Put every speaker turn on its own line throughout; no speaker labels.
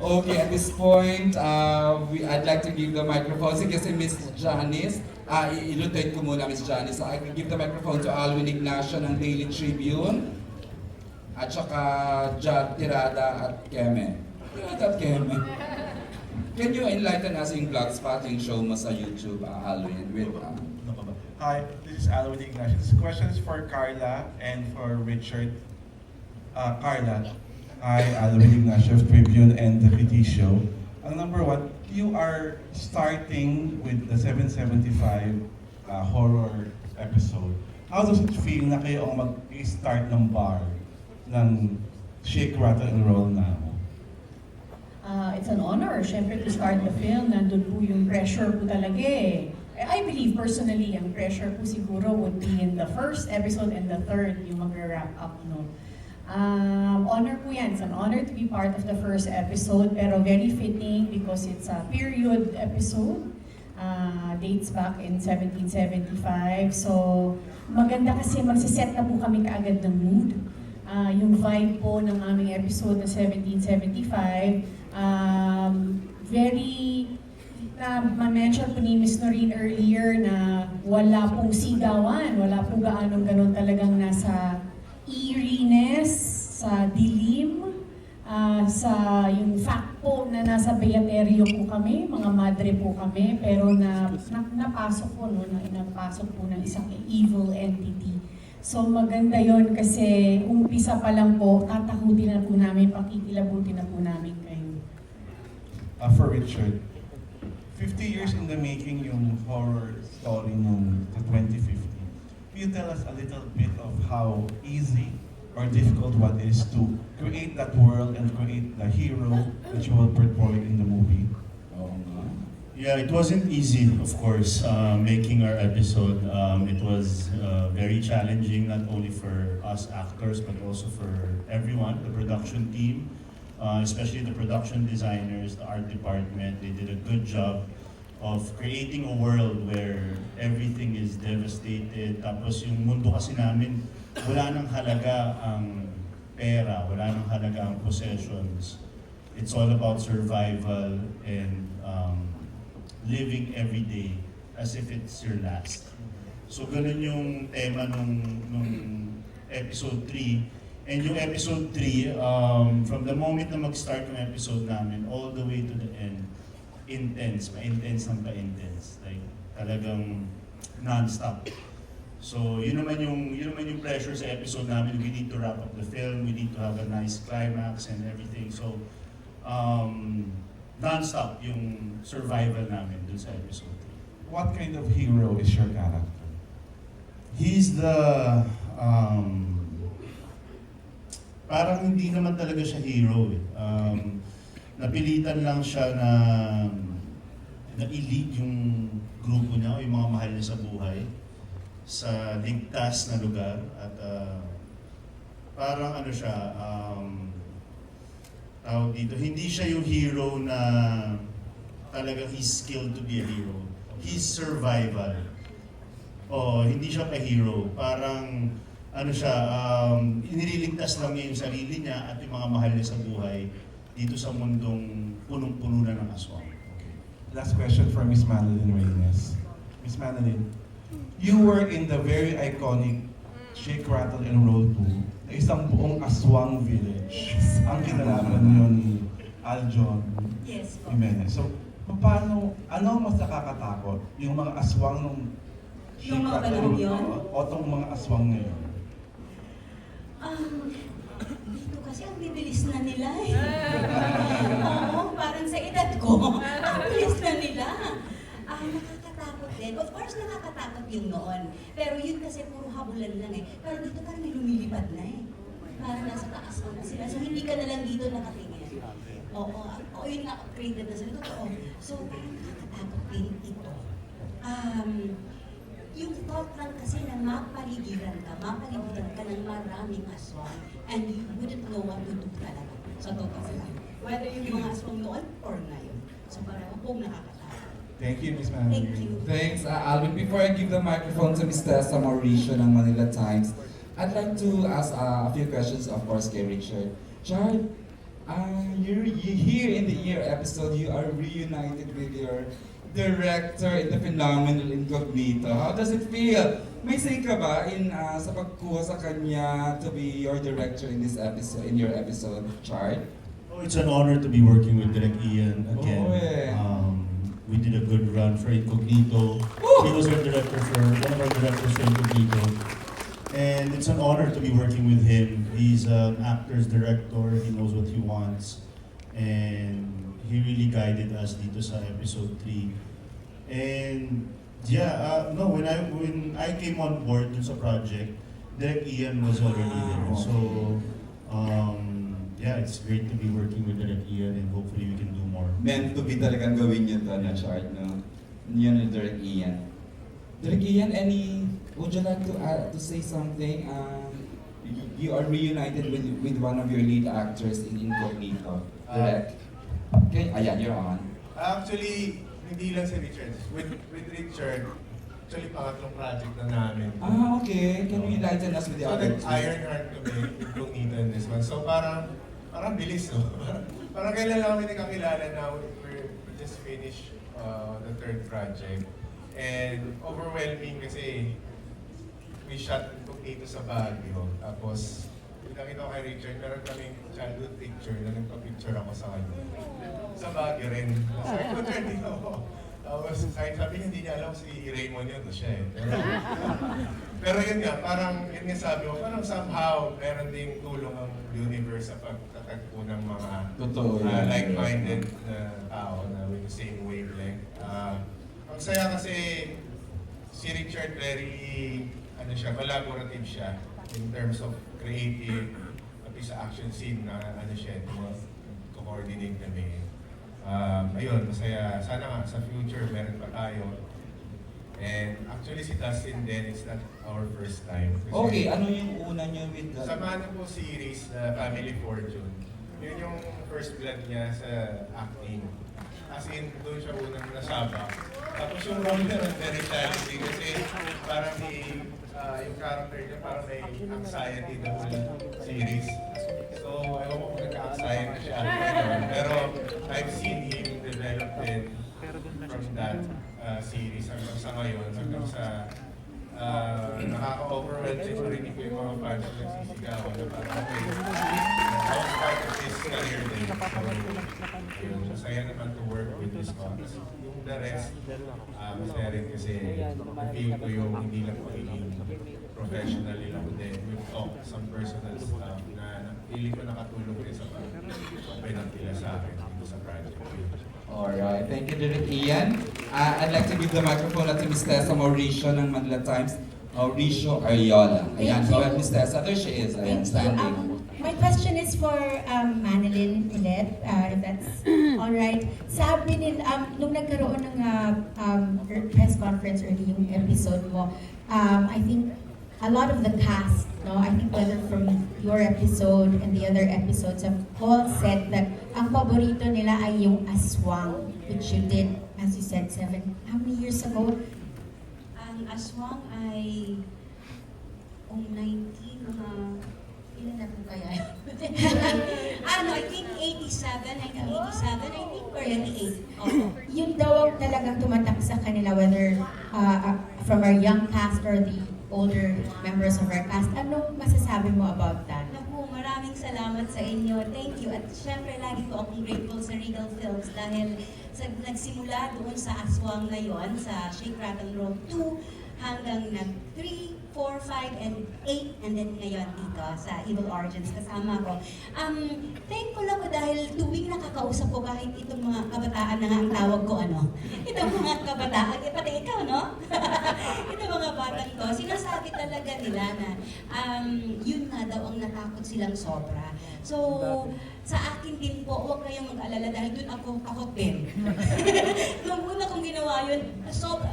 Okay, at this point, I'd like to give the microphone. Sige, si Miss Janice. I-rotate ko muna, Miss Janice. I will give the microphone to Alwin Ignacio ng Daily Tribune. At saka Jad Tirada at Keme. Tirada at Keme. Can you enlighten us yung vlog spotting show mo sa YouTube, Alwin? With,
Hi, this is Alwin Ignacio. This question is for Carla and for Richard. Carla. Hi, Alwin Ignacio of Tribune and the PT Show. Number one, you are starting with the 775 horror episode. How does it feel na kayo ang mag-start ng bar ng Shake, Rattle, and Roll na?
It's an honor, syempre, to start the film. Nandun po yung pressure po talaga eh. I believe personally, ang pressure po siguro would be in the first episode and the third, yung mag-wrap up, no? Honor po yan. It's an honor to be part of the first episode, pero very fitting because it's a period episode. Dates back in 1775. So, maganda kasi magsiset na po kami kaagad ng mood. Yung vibe po ng aming episode na 1775, very, ma-mention po ni Miss Noreen earlier na wala pong sigawan, wala pong ganon talagang nasa eeriness, sa dilim, sa yung fact po na nasa Beaterio po kami, mga madre po kami, pero napasok po, no, napasok po ng isang evil entity. So maganda yon kasi umpisa pa lang po, tatakutin na po namin, pakikilabutin na po namin kayo.
For Richard, 50 years in the making yung horror story nung 2015. Can you tell us a little bit of how easy or difficult what is to create that world and create the hero that you will portray in the movie?
Yeah, it wasn't easy, of course, making our episode. It was very challenging, not only for us actors, but also for everyone, the production team, especially the production designers, the art department. They did a good job of creating a world where everything is devastated. Tapos yung mundo kasi namin, wala nang halaga ang pera, wala nang halaga ang possessions. It's all about survival and living every day as if it's your last. So ganun yung tema nung episode 3. And yung episode 3, from the moment na mag-start yung episode namin, all the way to the end, intense, pa-intense ng pa-intense. Like, talagang non-stop. So, yun naman yung pressure sa episode namin. We need to wrap up the film, we need to have a nice climax and everything. So, non-stop yung survival namin dun sa episode 3.
What kind of hero is your character?
He's the, parang hindi naman talaga siya hero eh. Napilitan lang siya na i-lead yung grupo niya, yung mga mahal niya sa buhay, sa ligtas na lugar. At parang ano siya, tawag dito, hindi siya yung hero na talagang he's skilled to be a hero. He's survival. Hindi siya pa-hero. Parang ano siya, inililigtas lang niya yung sarili niya at yung mga mahal niya sa buhay dito sa mundong punong-puno na ng aswang.
Okay. Last question for Miss Madeline Reyes. Miss Madeline, you were in the very iconic Shake, Rattle, and Roll 2 na isang buong aswang village.
Yes.
Ang kinalaman nyo ni Aljon
Yes po.
Jimenez. So, paano, ano mas nakakatakot? Yung mga aswang nung
Yung mga panahon yun?
O itong mga aswang ngayon?
Dito kasi ang bibilis na nila eh. Oo, parang sa edad ko, ang bilis na nila. Nakakatakot din. Of course, nakakatakot yung noon. Pero yun kasi puro habulan lang eh. Pero dito parang may lumilipad na eh. Parang nasa taas mo na sila. So hindi ka na lang dito nakatingin. Oo, yun nga, upgraded na sila. Totoo. So parang nakakatakot din ito. Yung thought lang kasi na mapaligiran ka ng maraming aswang and you wouldn't know what to do talaga sa totoo lang. Whether yung mga aswang noon or ngayon. So parang kung nakakatakot.
Thank you, Miss Madeline.
Thank you.
Thanks, Alvin. Before I give the microphone to Ms. Tessa Mauricio ng Manila Times, I'd like to ask a few questions, of course, kay Richard. Chard, You here in the year episode, you are reunited with your director in the phenomenal Incognito. How does it feel? May say ka ba sa pagkuha sa kanya to be your director in this episode, in your episode, Chart?
Oh, it's an honor to be working with Direk Ian again.
Oo, eh.
We did a good run for Incognito.
Woo!
He was our director for one of our directors for Incognito. And it's an honor to be working with him. He's an actor's director. He knows what he wants. And he really guided us dito sa episode 3. And yeah, no, when I came on board dun sa project, Direk Ian was already there. So, yeah, it's great to be working with Direk Ian and hopefully we can do more.
Meant to be talagang gawin yun to na Chart, no? Yun yung Direk Ian. Direk Ian, would you like to say something? You are reunited with one of your lead actors in Incognito. Direk. Okay, ayan, you're on.
Actually, hindi lang si Richard. With Richard, actually pangatlong project na namin.
Okay. Can you enlighten us with the
So
other
nag-Ironheart kami, Incognito in this one. So parang bilis, no? parang kailan lang kami nagkakilala na we just finished the third project. And overwhelming kasi we shot Incognito sa Baguio. Tapos, nakita ko kay Richard, meron kaming childhood picture na nagpa-picture ako sa kanya. Sa Baguio rin. Sabi ko, trending ako. Tapos, kahit sabi niya, hindi niya alam si Raymond yun, to siya eh. Pero yun nga, parang, yun nga sabi ko, parang somehow, meron ding tulong ang universe sa pagtatagpo ng mga
Totoo yan.
like-minded na tao na with the same wavelength. Ang saya kasi si Richard very, collaborative siya in terms of creative, pati sa action scene na siya, coordinate kami. Ayun, masaya. Sana nga sa future meron pa tayo. And actually si Dustin din, it's not our first time. Kasi
Okay, ano yung una niyo with the...
sa Mano series na Family Fortune, yun yung first blood niya sa acting. As in, doon siya unang nasabak. Tapos yung role niya very challenging kasi parang yung character niya parang may anxiety the whole series. So, ewan ko kung nagka-anxiety siya. Pero I've seen him develop din from that series hanggang sa ngayon, hanggang sa nakaka-overwhelm din marinig ko yung mga fans na nagsisigawan na parang okay, I was part of his career din. So, yun, masaya naman to work with this cause. Yung the rest, masaya rin kasi feel ko yung hindi lang pagiging professional nila, kundi we've talked some personal stuff na feeling ko nakatulong rin sa pag-open up nila sa akin dito sa project.
Alright, thank you, Direk Ian. I'd like to give the microphone to Ms. Tessa Mauricio ng Manila Times. Mauricio Ariola. Ayan, go ahead, Ms. Tessa. There she is. Ayan, standing.
My question is for Manilyn ulit, if that's all right. Sabi nila, nung nagkaroon ng press conference early yung episode mo, I think a lot of the cast, no, I think whether from your episode and the other episodes have all said that ang paborito nila ay yung aswang, which you did, as you said, how many years ago?
Ang aswang ay 19, ilan na po kaya? I think 87, I think, or 88. Oh.
Yun daw ang talagang tumatak sa kanila, whether from our young cast or the older members of our cast. Anong masasabi mo about that?
Naku, maraming salamat sa inyo. Thank you. At syempre, lagi ko akong grateful sa Regal Films dahil nagsimula doon sa aswang na yon, sa Shake, Rattle, Roll 2, hanggang nag 3, 4, 5, and 8, and then ngayon dito sa Evil Origins kasama ko. Thankful ako dahil tuwing nakakausap ko kahit itong mga kabataan na nga ang tawag ko, itong mga kabataan, pati ikaw, no? Itong mga batang to, sinasabi talaga nila na yun nga daw ang natakot silang sobra. So, sa akin din po, huwag kayong mag-alala dahil dun ako din. Nung una kong ginawa yun,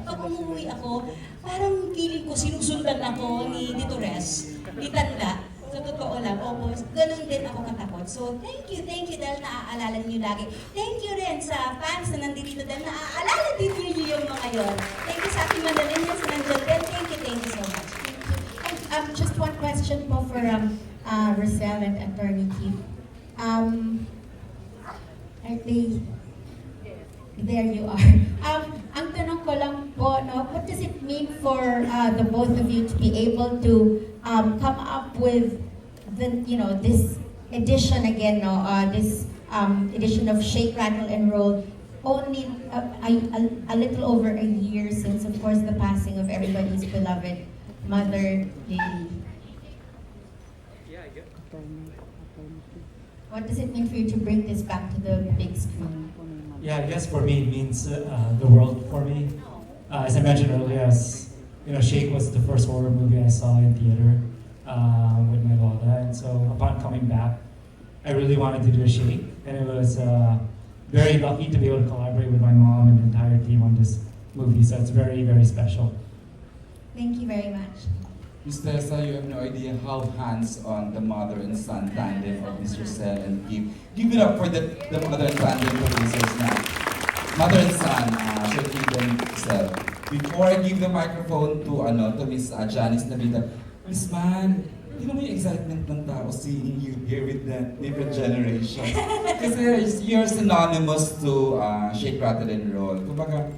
pag umuwi ako, parang feeling ko sinusundan ako ni Ditores, ni Tanda. Sa totoo lang, opo, ganun din ako katakot. So, thank you dahil naaalala niyo lagi. Thank you rin sa fans na nandito dahil naaalala din niyo yung mga yon. Thank you sa ating Mandalena, sa nandiyan din. Thank you so much.
And, just one question po for Rosel and Attorney Keith. Are they? There you are. Ang tanong ko lang po, no, what does it mean for the both of you to be able to come up with this edition again, no, this edition of Shake, Rattle, and Roll, only a little over a year since, of course, the passing of everybody's beloved mother, Lily. What does it mean for you to bring this back to the big screen?
Yeah, I guess for me it means the world for me. As I mentioned earlier, Shake was the first horror movie I saw in theater with my Lola, and so upon coming back, I really wanted to do a Shake, and it was very lucky to be able to collaborate with my mom and the entire team on this movie. So it's very, very special.
Thank you very much.
Miss Tessa, you have no idea how hands-on the mother and son tandem of Mr. Sel and Give. Give it up for the mother and tandem producers now. Mother and son, Sir Give and Sel. Before I give the microphone to Miss Janice Navita, Miss Man, mo yung excitement ng tao seeing you here with the different generations? Kasi you're synonymous to Shake, Rattle, and Roll. Kumbaga,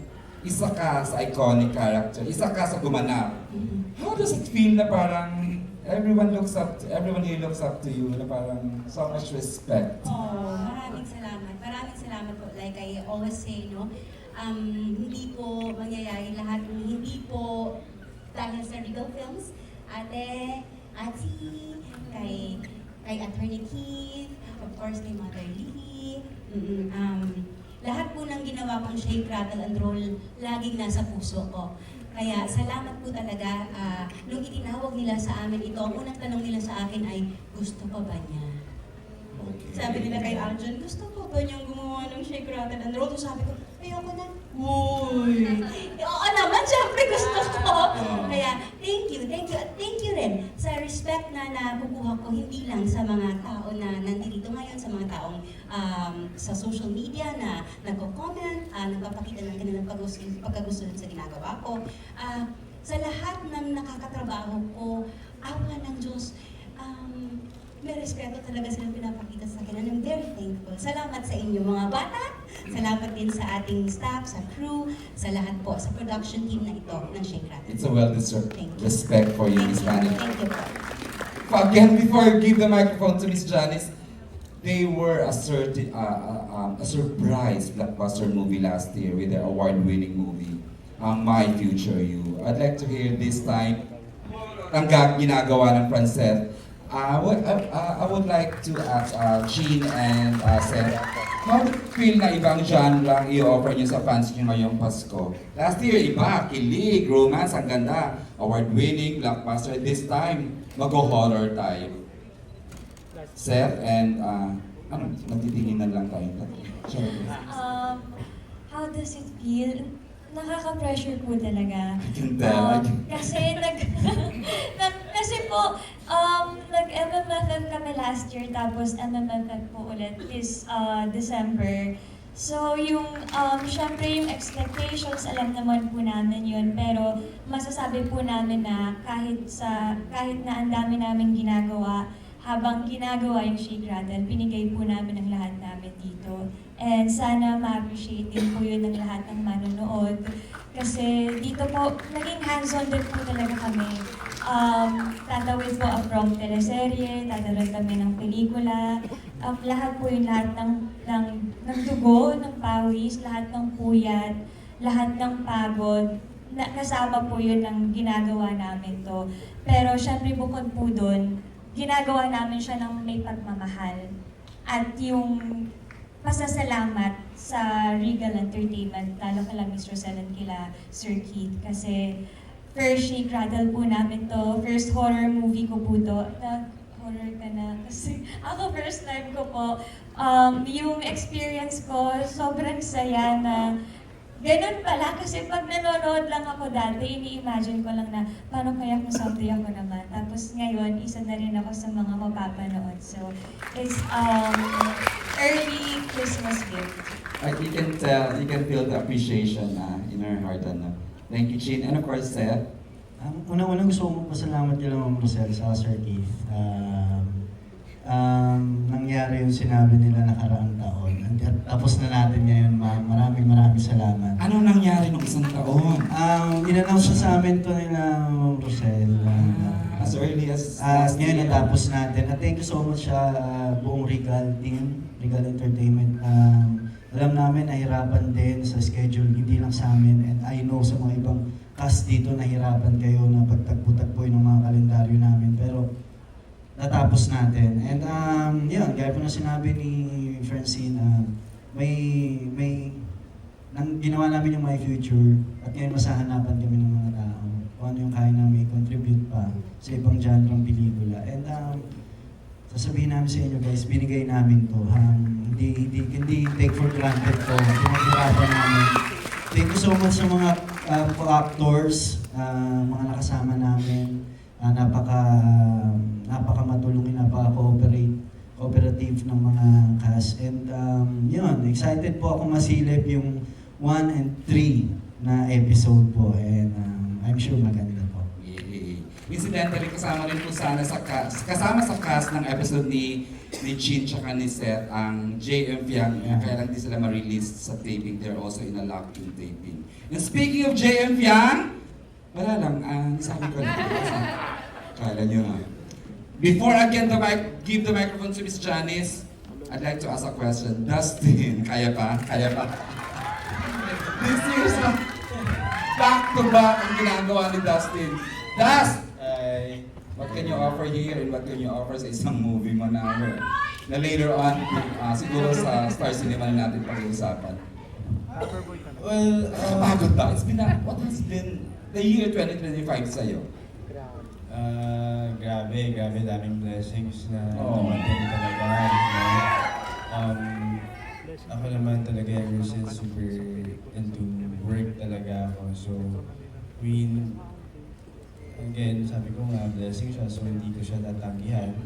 isa ka sa iconic character, isa ka sa gumanap. How does it feel na parang everyone here looks up to you, na parang so much respect?
Oh, maraming salamat. Maraming salamat po. Like I always say, no, hindi po mangyayari lahat, hindi po dahil sa Regal Films, Ate, kay Attorney Keith, of course kay Mother Lily, lahat po ng ginawa kong Shake, Rattle, and Roll, laging nasa puso ko. Kaya salamat po talaga. Nung itinawag nila sa amin ito, ang unang tanong nila sa akin ay, gusto pa ba niya? Sabi nila kay Arjun, gusto pa ba niyang gumawa ng Shake, Rattle, and Roll? So sabi ko, ayoko na. Uy! Oo naman, syempre gusto ko. Kaya, thank you rin sa respect na nakukuha ko, hindi lang sa mga tao na nandito ngayon, sa mga taong sa social media na nagko-comment, nagpapakita ng kanilang pagkagusto sa ginagawa ko. Sa lahat ng nakakatrabaho ko, awa ng Diyos, may respeto talaga silang pinapakita sa akin and I'm very thankful. Salamat sa inyo mga bata, salamat din sa ating staff, sa crew, sa lahat po, sa production team na ito ng Shake, Rattle.
It's a well-deserved
Thank you.
respect for you, Miss Manny.
Thank you po.
Again, before I give the microphone to Miss Janice, they were a surprise blockbuster movie last year with their award-winning movie, My Future You. I'd like to hear this time ang ginagawa ng Francet. I would like to ask Jean and Seth, how do you feel na ibang genre i-offer niyo sa fans niyo ngayong Pasko? Last year, iba, kilig, romance, ang ganda, award-winning, blockbuster. This time, mag-horror tayo. Seth and, magtitinginan lang tayo.
How does it feel? Nakaka-pressure po talaga.
I can tell.
Kasi po, nag-MMFF kami last year, tapos MMFF po ulit this December. So syempre yung expectations, alam naman po namin yun, pero masasabi po namin na kahit na ang dami namin ginagawa, habang ginagawa yung Shake, Rattle, binigay po namin ang lahat namin dito. And sana ma-appreciate din po yun ng lahat ng manonood. Kasi dito po, naging hands-on din po talaga kami. Tatawid po from teleserye, tatawid kami ng pelikula. Lahat po yung lahat ng dugo, ng pawis, lahat ng puyat, lahat ng pagod. Kasama po yun ng ginagawa namin to. Pero syempre bukod po dun, ginagawa namin siya ng may pagmamahal. At yung pasasalamat sa Regal Entertainment, lalo kala Mr. Sel and kila Sir Keith. Kasi first Shake, Rattle po namin to, first horror movie ko po to. Horror ka na. Kasi ako first time ko po. Yung experience ko, sobrang saya na ganun pala, kasi pag nanonood lang ako dati, ini-imagine ko lang na paano kaya kung someday ako naman. Tapos ngayon, isa na rin ako sa mga mapapanood. So, it's early Christmas gift.
You can tell, you can feel the appreciation in her heart. Thank you, Jean. And of course, Seth.
Unang-unang gusto kong pasalamat kay Ma'am Rosel sa Sir Keith. nangyari yung sinabi nila nakaraang taon. Tapos na natin ngayon, ma'am. Maraming salamat.
Anong nangyari nung isang taon?
In-announce na sa amin to nila, Ma'am Rosel.
As early as
At ngayon natapos natin. At thank you so much sa buong Regal team, Regal Entertainment. Alam namin nahirapan din sa schedule, hindi lang sa amin. And I know sa mga ibang cast dito nahirapan kayo na pagtagpo-tagpoy ng mga kalendaryo namin. Pero natapos natin. And yun, gaya po na sinabi ni Francine, nang ginawa namin yung My Future at ngayon masahanapan kami ng mga tao kung ano yung kaya namin i-contribute pa sa ibang genre ng pelikula. And sasabihin namin sa inyo guys, binigay namin to. Hindi take for granted to. Pinaghirapan namin. Thank you so much sa mga co-actors, mga nakasama namin. Napaka matulungin, cooperative ng mga cast. And yun, excited po ako masilip yung 1 and 3 na episode po. And I'm sure maganda po.
Yay. Incidentally, kasama rin po sana kasama sa cast ng episode ni Chin tsaka ni Seth ang JM Fiang, kaya lang di sila ma-release sa taping. They're also in a locked-in taping. And speaking of JM Fiang, wala lang, sabi ko lang. Kala nyo ha. Before I give the microphone to Miss Janice, I'd like to ask a question. Dustin, kaya pa? Kaya pa? This year's back-to-back ang ginagawa ni Dustin. Dust! What can you offer here and what can you offer sa isang movie mo na later on, siguro sa Star Cinema na natin pag-uusapan?
Well,
Nakapagod ba? What has been the year 2025 sa'yo?
grabe, daming blessings na
Oo.
dumating talaga. Ako naman talaga ever since super into work talaga ako. So, again, sabi ko nga, blessing siya, so hindi ko siya tatanggihan.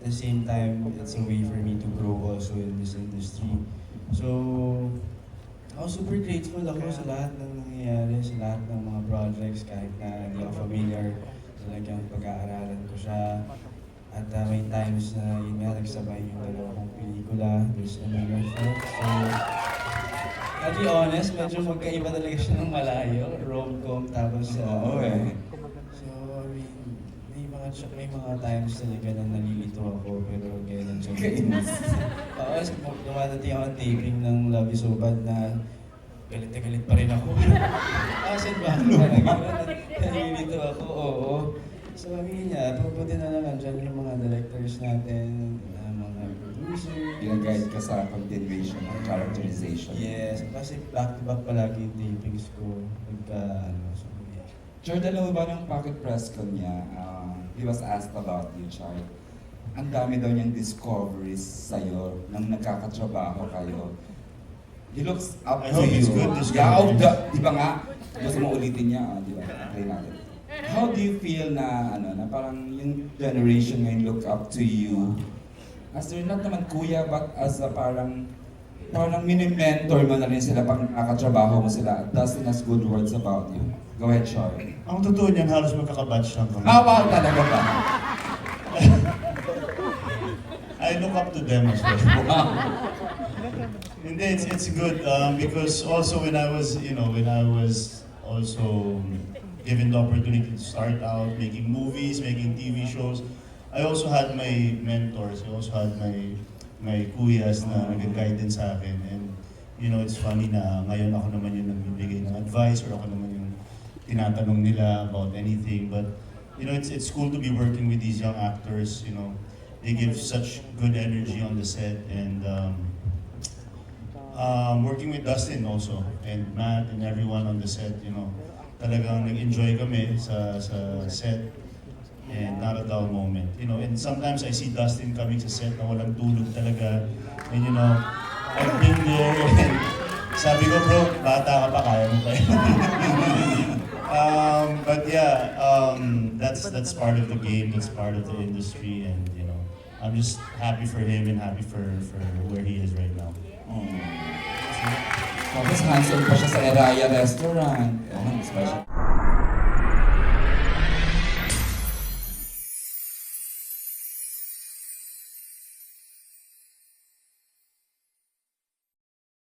At the same time, it's a way for me to grow also in this industry. So, ako super grateful ako sa lahat ng nangyayari, sa lahat ng mga projects, kahit na hindi ako familiar. Talagang pag-aaralan ko siya. At may times na yun nga, nagsabay yung dalawa kong pelikula, There's No More Left. So, to be honest, medyo magkaiba talaga siya ng malayo. Rom-com, tapos
Oo eh.
So, I mean, may mga times talaga na nalilito ako, pero ganyan siya. Oo, so, dumadating ako ng taping ng Love You So Bad na galit na galit pa rin ako. Kasi ba? Nalilito ako, oo. So, sabihin niya, puputi na lang dyan yung mga directors natin, mga producers.
Gina-guide ka sa continuation ng characterization.
Yes, kasi back-to-back palagi yung tapings ko. So, yeah.
Jordan, alam mo ba ng pocket press ko niya, he was asked about you, Chard. Ang dami daw niyang discoveries sa'yo nang nagkakatrabaho kayo. He looks up
I
to
hope
you.
it's good discoveries.
Di ba nga? Gusto mo ulitin niya, di ba? Play natin. How do you feel na parang yung generation ngayon look up to you? As they're not naman kuya, but as a parang mini-mentor mo na rin sila pag nakatrabaho mo sila. Dustin has good words about you. Go ahead, Char.
Ang totoo niyan, halos magkakabatch lang kami.
Wow, talaga ba?
I look up to them as well. Hindi, it's good because also when I was also given the opportunity to start out making movies, making TV shows, I also had my mentors. I also had my kuyas na nag-guide din sa akin. And it's funny na ngayon ako naman yung nagbibigay ng advice or ako naman yung tinatanong nila about anything. But it's cool to be working with these young actors. They give such good energy on the set, and working with Dustin also and Matt and everyone on the set, talagang nag-enjoy kami sa set and not a dull moment. And sometimes I see Dustin coming sa set na walang tulog talaga. And I've been there and sabi ko, bro, bata ka pa, kaya mo pa yun. But yeah, that's part of the game, that's part of the industry, and I'm just happy for him and happy for where he is right now.
Tapos handsome pa siya sa Eraya Restaurant. Special.